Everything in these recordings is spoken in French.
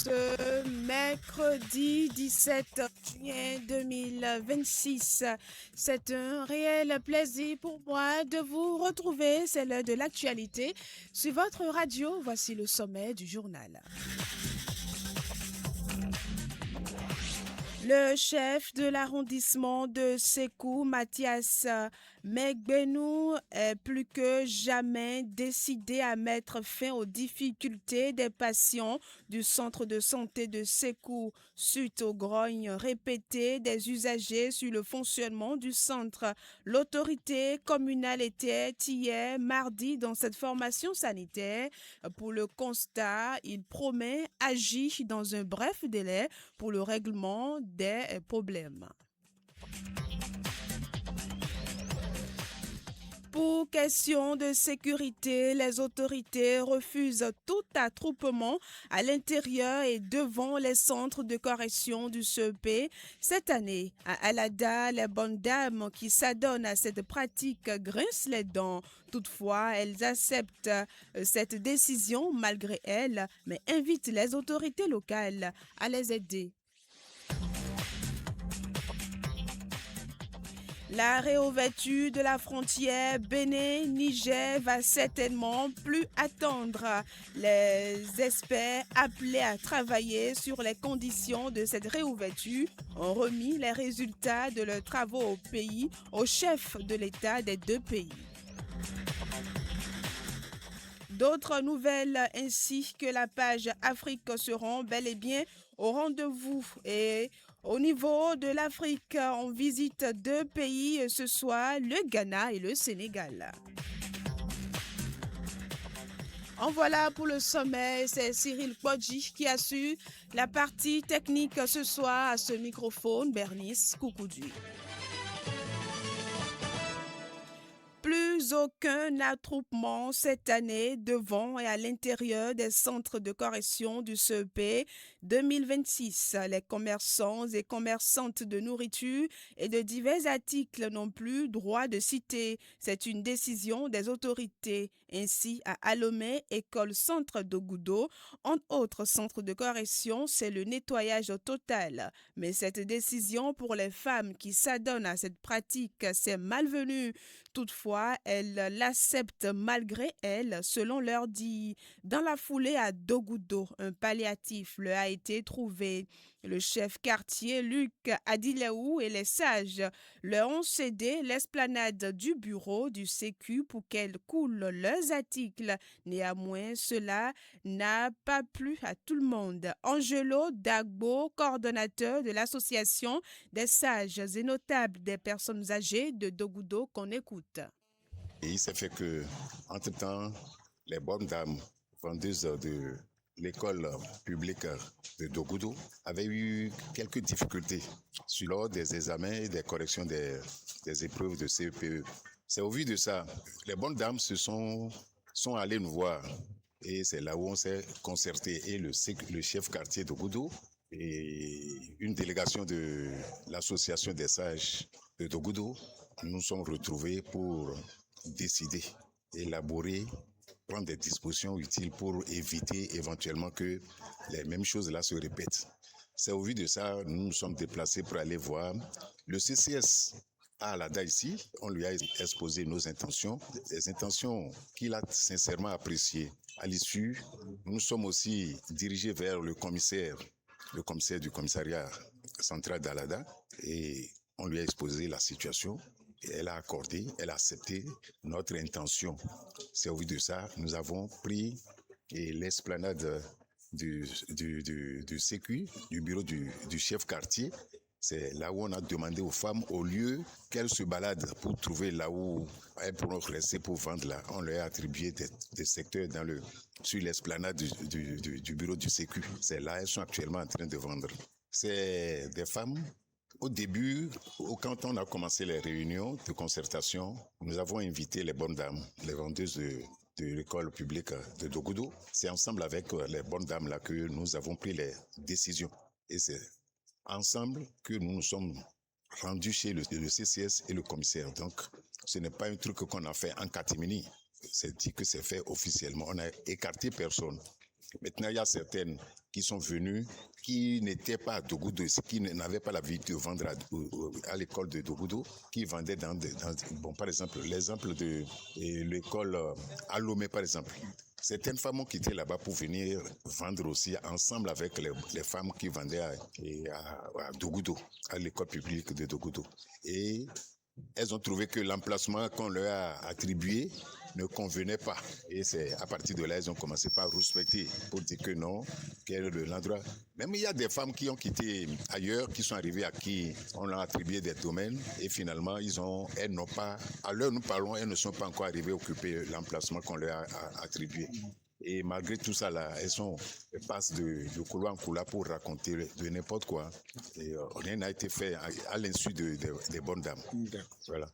Ce mercredi 17 juin 2026. C'est un réel plaisir pour moi de vous retrouver. C'est l'heure de l'actualité. Sur votre radio, voici le sommet du journal. Le chef de l'arrondissement de Sékou, Mathias Megbenou, est plus que jamais décidé à mettre fin aux difficultés des patients du centre de santé de Sékou suite aux grognes répétées des usagers sur le fonctionnement du centre. L'autorité communale était hier mardi dans cette formation sanitaire. Pour le constat, il promet agir dans un bref délai pour le règlement des problèmes. Pour question de sécurité, les autorités refusent tout attroupement à l'intérieur et devant les centres de correction du CEP. Cette année, à Alada, les bonnes dames qui s'adonnent à cette pratique grincent les dents. Toutefois, elles acceptent cette décision malgré elles, mais invitent les autorités locales à les aider. La réouverture de la frontière Bénin-Niger va certainement plus attendre. Les experts appelés à travailler sur les conditions de cette réouverture ont remis les résultats de leurs travaux au pays au chef de l'État des deux pays. D'autres nouvelles ainsi que la page Afrique seront bel et bien au rendez-vous. Et au niveau de l'Afrique, on visite deux pays ce soir, le Ghana et le Sénégal. En voilà pour le sommet, c'est Cyril Podji qui assure la partie technique ce soir à ce microphone, Bernice Coucoudu. Plus aucun attroupement cette année devant et à l'intérieur des centres de correction du CEP 2026. Les commerçants et commerçantes de nourriture et de divers articles n'ont plus droit de citer. C'est une décision des autorités. Ainsi, à Alomé, école centre de Goudo, entre autres centres de correction, c'est le nettoyage total. Mais cette décision pour les femmes qui s'adonnent à cette pratique, c'est malvenu. Toutefois, elles l'acceptent malgré elles, selon leur dit. Dans la foulée à Dogoudo, un palliatif leur a été trouvé. Le chef quartier Luc Adileou et les sages leur ont cédé l'esplanade du bureau du Sécu pour qu'elles coulent leurs articles. Néanmoins, cela n'a pas plu à tout le monde. Angelo Dagbo, coordonnateur de l'association des sages et notables des personnes âgées de Dogoudo, qu'on écoute. Et il s'est fait que, entre-temps, les bonnes dames vendeuses de l'école publique de Dogoudo avaient eu quelques difficultés lors des examens et des corrections des épreuves de CEPE. C'est au vu de ça, les bonnes dames sont allées nous voir. Et c'est là où on s'est concerté. Et le chef quartier de Dogoudo et une délégation de l'association des sages de Dogoudo nous sommes retrouvés pour décider, élaborer, prendre des dispositions utiles pour éviter éventuellement que les mêmes choses là se répètent. C'est au vu de ça, nous nous sommes déplacés pour aller voir le CCS à Alada ici. On lui a exposé nos intentions, des intentions qu'il a sincèrement appréciées. À l'issue, nous sommes aussi dirigés vers le commissaire du commissariat central d'Alada et on lui a exposé la situation. Et elle a accordé, elle a accepté notre intention. C'est au vu de ça, nous avons pris l'esplanade du Sécu, du bureau du chef quartier. C'est là où on a demandé aux femmes, au lieu qu'elles se baladent pour trouver là où elles pourront rester pour vendre là, on leur a attribué des secteurs sur l'esplanade du bureau du Sécu. C'est là elles sont actuellement en train de vendre. C'est des femmes. Au début, quand on a commencé les réunions de concertation, nous avons invité les bonnes dames, les vendeuses de l'école publique de Dogoudo. C'est ensemble avec les bonnes dames là que nous avons pris les décisions. Et c'est ensemble que nous nous sommes rendus chez le CCS et le commissaire. Donc, ce n'est pas un truc qu'on a fait en catimini. C'est dit que c'est fait officiellement. On n'a écarté personne. Maintenant, il y a certaines qui sont venues, qui n'étaient pas à Dogoudou, qui n'avaient pas l'habitude de vendre à l'école de Dogoudou, qui vendaient bon, par exemple, l'exemple de l'école à Lomé, par exemple. Certaines femmes ont quitté là-bas pour venir vendre aussi ensemble avec les femmes qui vendaient à Dogoudou, à l'école publique de Dogoudou. Et elles ont trouvé que l'emplacement qu'on leur a attribué ne convenait pas. Et c'est à partir de là, elles ont commencé par respecter pour dire que non, quel est l'endroit. Même il y a des femmes qui ont quitté ailleurs, qui sont arrivées à qui on leur a attribué des domaines et finalement, elles n'ont pas, à l'heure où nous parlons, elles ne sont pas encore arrivées à occuper l'emplacement qu'on leur a attribué. Et malgré tout ça, là, elles passent de couloir en couloir pour raconter de n'importe quoi. Et rien n'a été fait à l'insu des bonnes dames. Voilà.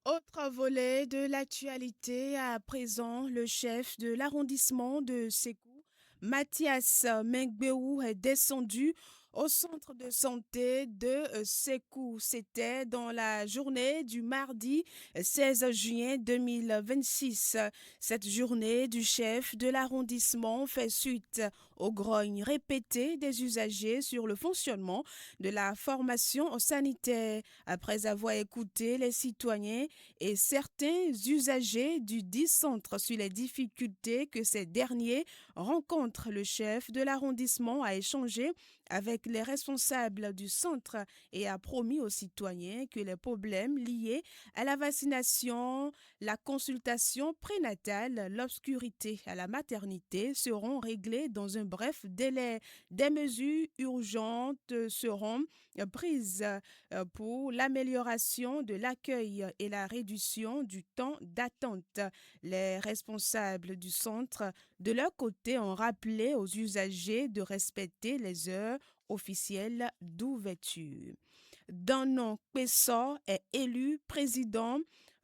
Autre volet de l'actualité, à présent, le chef de l'arrondissement de Sékou, Mathias Mengbeu, est descendu au centre de santé de Sékou. C'était dans la journée du mardi 16 juin 2026. Cette journée du chef de l'arrondissement fait suite aux grognes répétées des usagers sur le fonctionnement de la formation sanitaire. Après avoir écouté les citoyens et certains usagers du dit centre sur les difficultés que ces derniers rencontrent, le chef de l'arrondissement a échangé avec les responsables du centre et a promis aux citoyens que les problèmes liés à la vaccination, la consultation prénatale, l'obscurité à la maternité seront réglés dans un bref délai. Des mesures urgentes seront prises pour l'amélioration de l'accueil et la réduction du temps d'attente. Les responsables du centre, de leur côté, ont rappelé aux usagers de respecter les heures officielles d'ouverture. Danon Pessor est élu président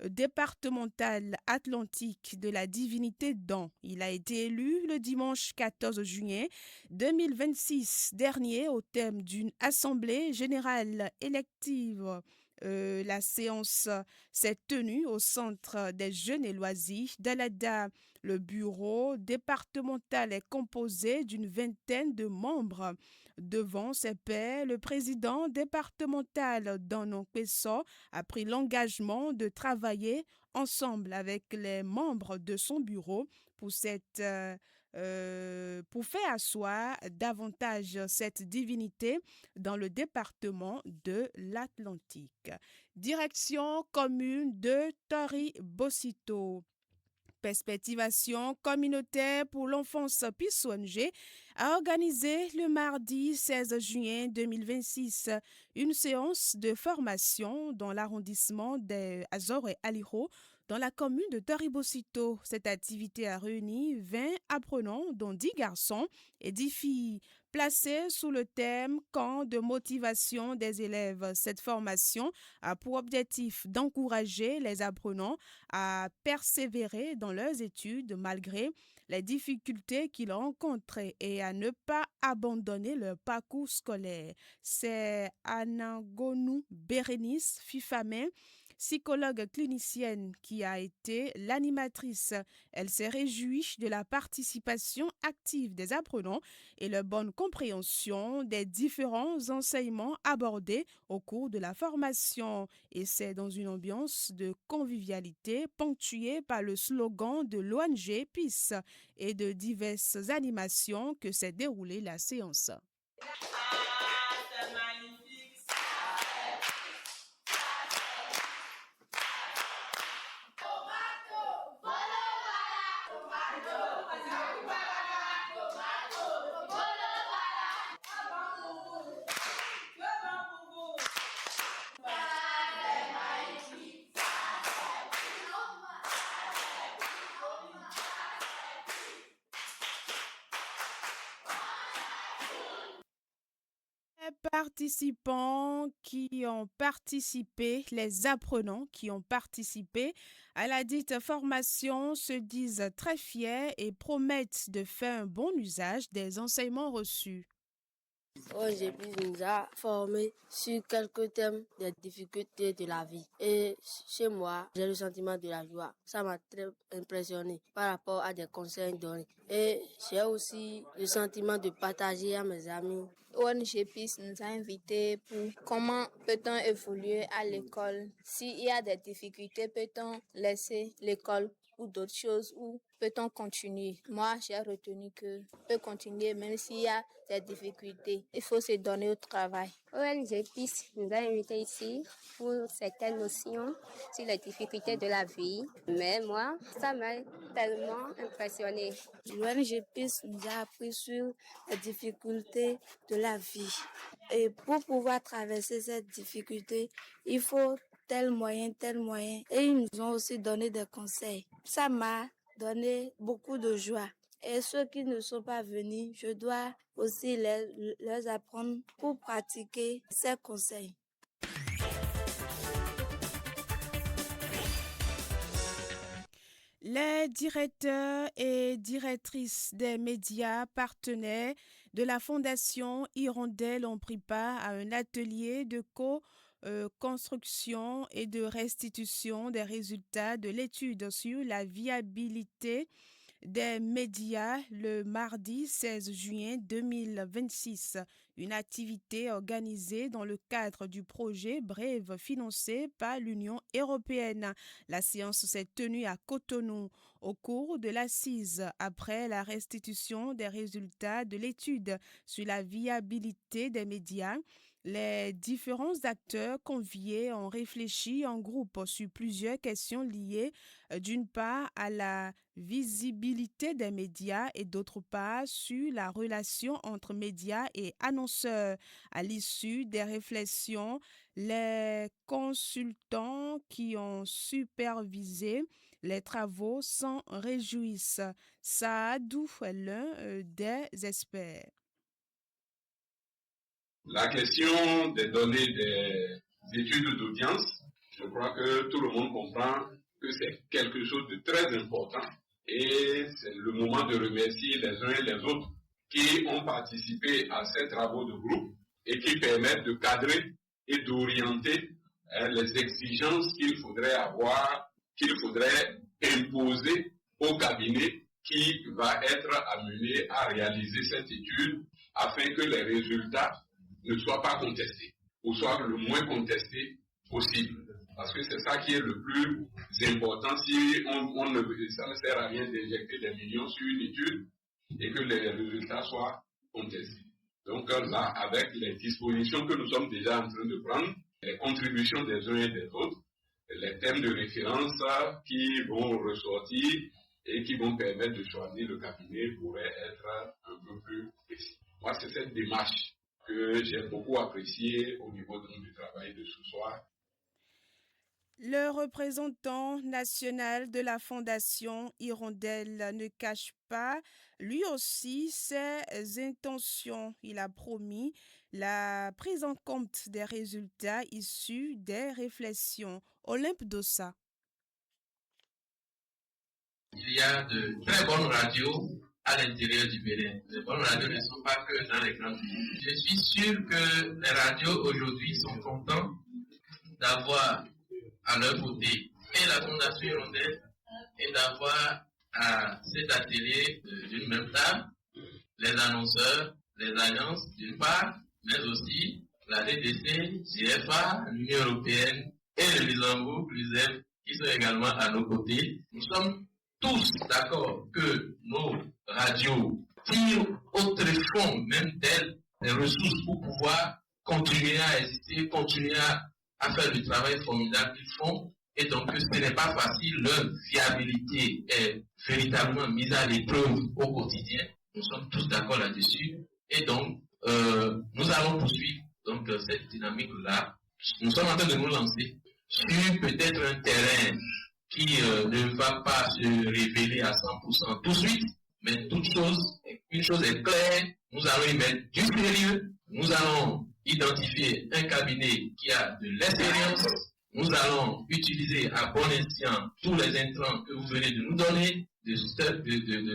départemental atlantique de la divinité Dan. Il a été élu le dimanche 14 juillet 2026 dernier au thème d'une assemblée générale élective. La séance s'est tenue au Centre des jeunes et loisirs d'Alada. Le bureau départemental est composé d'une vingtaine de membres. Devant ses pairs, le président départemental Danon Pesso a pris l'engagement de travailler ensemble avec les membres de son bureau pour pour faire asseoir davantage cette divinité dans le département de l'Atlantique. Direction commune de Tori-Bocito. Perspectivation communautaire pour l'enfance Pissouangé a organisé le mardi 16 juin 2026 une séance de formation dans l'arrondissement des Azores et Aliro dans la commune de Toribocito. Cette activité a réuni 20 apprenants, dont 10 garçons et 10 filles, placés sous le thème Camp de motivation des élèves. Cette formation a pour objectif d'encourager les apprenants à persévérer dans leurs études malgré les difficultés qu'ils rencontrent et à ne pas abandonner leur parcours scolaire. C'est Anangonou Bérénice Fifamin, psychologue clinicienne, qui a été l'animatrice. Elle s'est réjouie de la participation active des apprenants et leur bonne compréhension des différents enseignements abordés au cours de la formation. Et c'est dans une ambiance de convivialité ponctuée par le slogan de l'ONG Peace et de diverses animations que s'est déroulée la séance. Participants qui ont participé, les apprenants qui ont participé à la dite formation se disent très fiers et promettent de faire un bon usage des enseignements reçus. ONGPIS nous a formés sur quelques thèmes des difficultés de la vie. Et chez moi, j'ai le sentiment de la joie. Ça m'a très impressionné par rapport à des conseils donnés. Et j'ai aussi le sentiment de partager à mes amis. ONGPIS nous a invités pour comment peut-on évoluer à l'école. S'il y a des difficultés, peut-on laisser l'école ou d'autres choses, ou peut-on continuer? Moi, j'ai retenu que peut continuer même s'il y a des difficultés. Il faut se donner au travail. ONGPIS nous a invités ici pour certaines notions sur les difficultés de la vie. Mais moi, ça m'a tellement impressionnée. L'ONGPIS nous a appris sur les difficultés de la vie. Et pour pouvoir traverser cette difficulté, il faut tel moyen. Et ils nous ont aussi donné des conseils. Ça m'a donné beaucoup de joie. Et ceux qui ne sont pas venus, je dois aussi leur apprendre pour pratiquer ces conseils. Les directeurs et directrices des médias partenaires de la Fondation Hirondelle ont pris part à un atelier de construction et de restitution des résultats de l'étude sur la viabilité des médias le mardi 16 juin 2026, une activité organisée dans le cadre du projet Brève financé par l'Union européenne. La séance s'est tenue à Cotonou au cours de l'assise après la restitution des résultats de l'étude sur la viabilité des médias. Les différents acteurs conviés ont réfléchi en groupe sur plusieurs questions liées d'une part à la visibilité des médias et d'autre part sur la relation entre médias et annonceurs. À l'issue des réflexions, les consultants qui ont supervisé les travaux s'en réjouissent. Saadou est l'un des experts. La question des données des études d'audience, je crois que tout le monde comprend que c'est quelque chose de très important et c'est le moment de remercier les uns et les autres qui ont participé à ces travaux de groupe et qui permettent de cadrer et d'orienter les exigences qu'il faudrait avoir, qu'il faudrait imposer au cabinet qui va être amené à réaliser cette étude afin que les résultats ne soient pas contestés ou soient le moins contestés possible. Parce que c'est ça qui est le plus important. Si ça ne sert à rien d'injecter des millions sur une étude et que les résultats soient contestés. Donc là, avec les dispositions que nous sommes déjà en train de prendre, les contributions des uns et des autres, les thèmes de référence qui vont ressortir et qui vont permettre de choisir le cabinet pourraient être un peu plus précis. Moi, c'est cette démarche que j'ai beaucoup appréciée au niveau du travail de ce soir. Le représentant national de la Fondation Hirondelle ne cache pas, lui aussi, ses intentions. Il a promis la prise en compte des résultats issus des réflexions. Olympe Dossa. Il y a de très bonnes radios à l'intérieur du Bénin. Les bonnes radios ne sont pas que dans les grandes villes. Je suis sûr que les radios aujourd'hui sont contents d'avoir à leur côté et la Fondation Hirondelle et d'avoir à cet atelier d'une même table les annonceurs, les agences d'une part, mais aussi la DDC, GFA, l'Union européenne et le Luxembourg, l'USEF, qui sont également à nos côtés. Nous sommes tous d'accord que nos radios tirent au tréfonds même d'elles des ressources pour pouvoir continuer à exister, continuer à faire le travail formidable qu'ils font. Et donc, ce n'est pas facile, leur viabilité est véritablement mise à l'épreuve au quotidien. Nous sommes tous d'accord là-dessus. Et donc, nous allons poursuivre donc, cette dynamique-là. Nous sommes en train de nous lancer sur peut-être un terrain qui ne va pas se révéler à 100% tout de suite, mais une chose est claire, nous allons y mettre du sérieux, nous allons identifier un cabinet qui a de l'expérience, nous allons utiliser à bon escient tous les intrants que vous venez de nous donner, de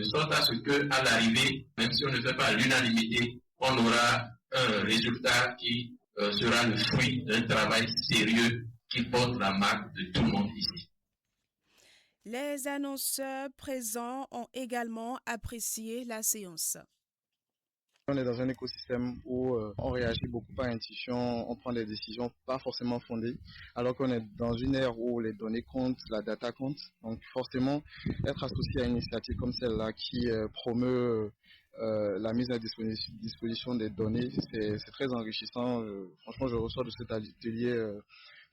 sorte à ce qu'à l'arrivée, même si on ne fait pas l'unanimité, on aura un résultat qui sera le fruit d'un travail sérieux qui porte la marque de tout le monde ici. Les annonceurs présents ont également apprécié la séance. On est dans un écosystème où on réagit beaucoup par intuition, on prend des décisions pas forcément fondées, alors qu'on est dans une ère où les données comptent, la data compte. Donc forcément, être associé à une initiative comme celle-là qui promeut la mise à disposition des données, c'est très enrichissant. Franchement, je ressors de cet atelier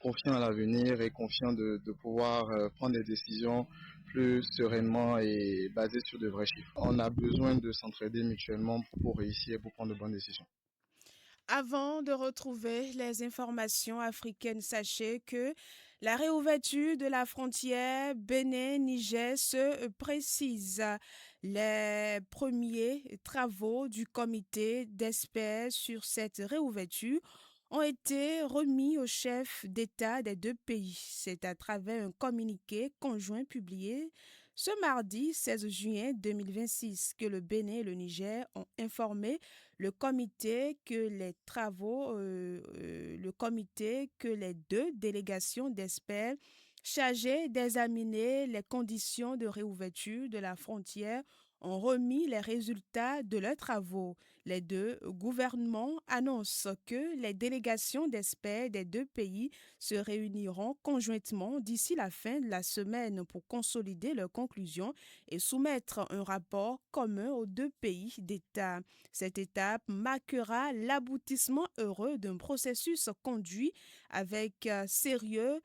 confiant à l'avenir et confiant de pouvoir prendre des décisions plus sereinement et basées sur de vrais chiffres. On a besoin de s'entraider mutuellement pour réussir et pour prendre de bonnes décisions. Avant de retrouver les informations africaines, sachez que la réouverture de la frontière Bénin-Niger se précise. Les premiers travaux du comité d'experts sur cette réouverture ont été remis aux chefs d'État des deux pays. C'est à travers un communiqué conjoint publié ce mardi 16 juin 2026 que le Bénin et le Niger ont informé le comité que les deux délégations d'experts chargées d'examiner les conditions de réouverture de la frontière ont remis les résultats de leurs travaux. Les deux gouvernements annoncent que les délégations d'experts des deux pays se réuniront conjointement d'ici la fin de la semaine pour consolider leurs conclusions et soumettre un rapport commun aux deux pays d'État. Cette étape marquera l'aboutissement heureux d'un processus conduit avec sérieux,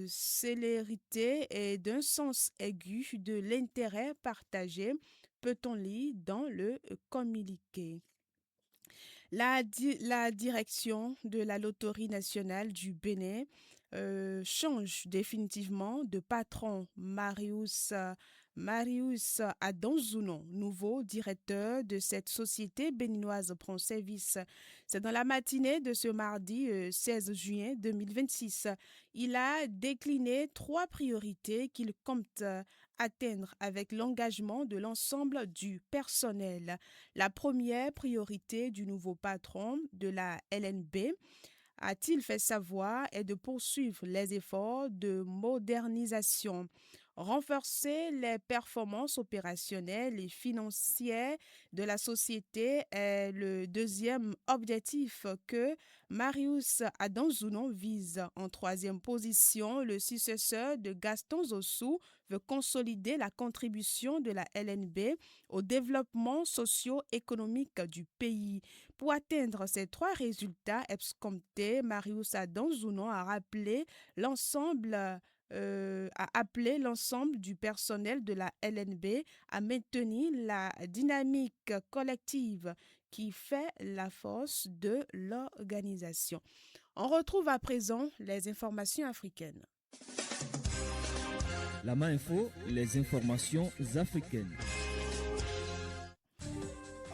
célérité et d'un sens aigu de l'intérêt partagé, peut-on lire dans le communiqué. La direction de la Loterie nationale du Bénin change définitivement de patron. Marius Adanzounon, nouveau directeur de cette société béninoise, prend service. C'est dans la matinée de ce mardi 16 juin 2026. Il a décliné 3 priorités qu'il compte atteindre avec l'engagement de l'ensemble du personnel. La première priorité du nouveau patron de la LNB, a-t-il fait savoir, est de poursuivre les efforts de modernisation. Renforcer les performances opérationnelles et financières de la société est le deuxième objectif que Marius Adanzounon vise. En troisième position, le successeur de Gaston Zossou veut consolider la contribution de la LNB au développement socio-économique du pays. Pour atteindre ces 3 résultats escomptés, Marius Adanzounon a appelé l'ensemble du personnel de la LNB à maintenir la dynamique collective qui fait la force de l'organisation. On retrouve à présent les informations africaines. La main info, les informations africaines.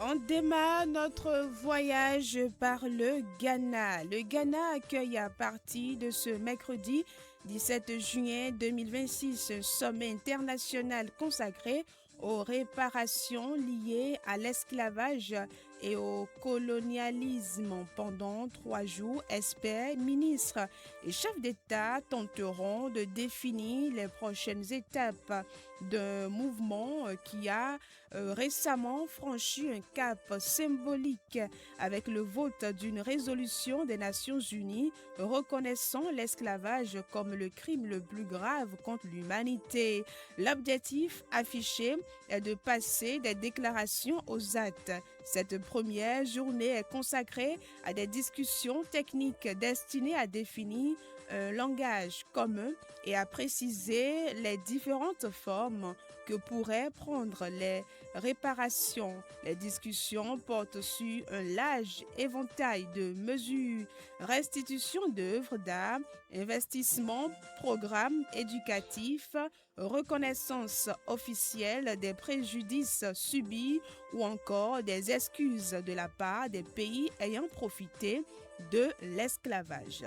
On démarre notre voyage par le Ghana. Le Ghana accueille à partir de ce mercredi 17 juin 2026 un sommet international consacré aux réparations liées à l'esclavage et au colonialisme. Pendant 3 jours, experts, ministres et chefs d'État tenteront de définir les prochaines étapes d'un mouvement qui a récemment franchi un cap symbolique avec le vote d'une résolution des Nations Unies reconnaissant l'esclavage comme le crime le plus grave contre l'humanité. L'objectif affiché est de passer des déclarations aux actes. Cette première journée est consacrée à des discussions techniques destinées à définir un langage commun et à préciser les différentes formes que pourraient prendre les réparations. Les discussions portent sur un large éventail de mesures: restitution d'œuvres d'art, investissement, programmes éducatifs, reconnaissance officielle des préjudices subis ou encore des excuses de la part des pays ayant profité de l'esclavage.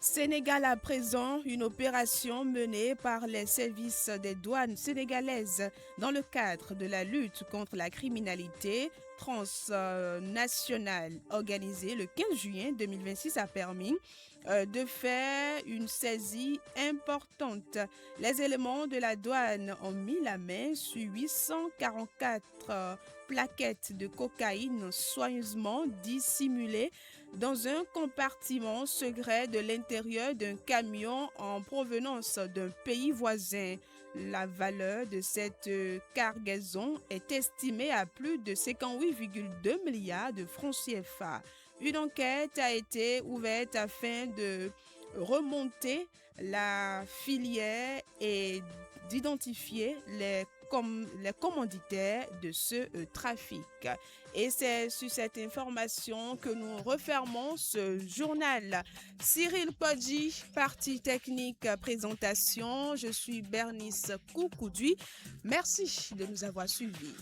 Sénégal à présent, une opération menée par les services des douanes sénégalaises dans le cadre de la lutte contre la criminalité transnationale organisée le 15 juin 2026 a permis de faire une saisie importante. Les éléments de la douane ont mis la main sur 844 plaquettes de cocaïne soigneusement dissimulées dans un compartiment secret de l'intérieur d'un camion en provenance d'un pays voisin. La valeur de cette cargaison est estimée à plus de 58,2 milliards de francs CFA. Une enquête a été ouverte afin de remonter la filière et d'identifier les commanditaires de ce trafic. Et c'est sur cette information que nous refermons ce journal. Cyril Kodji, partie technique, présentation. Je suis Bernice Koukoudui. Merci de nous avoir suivis.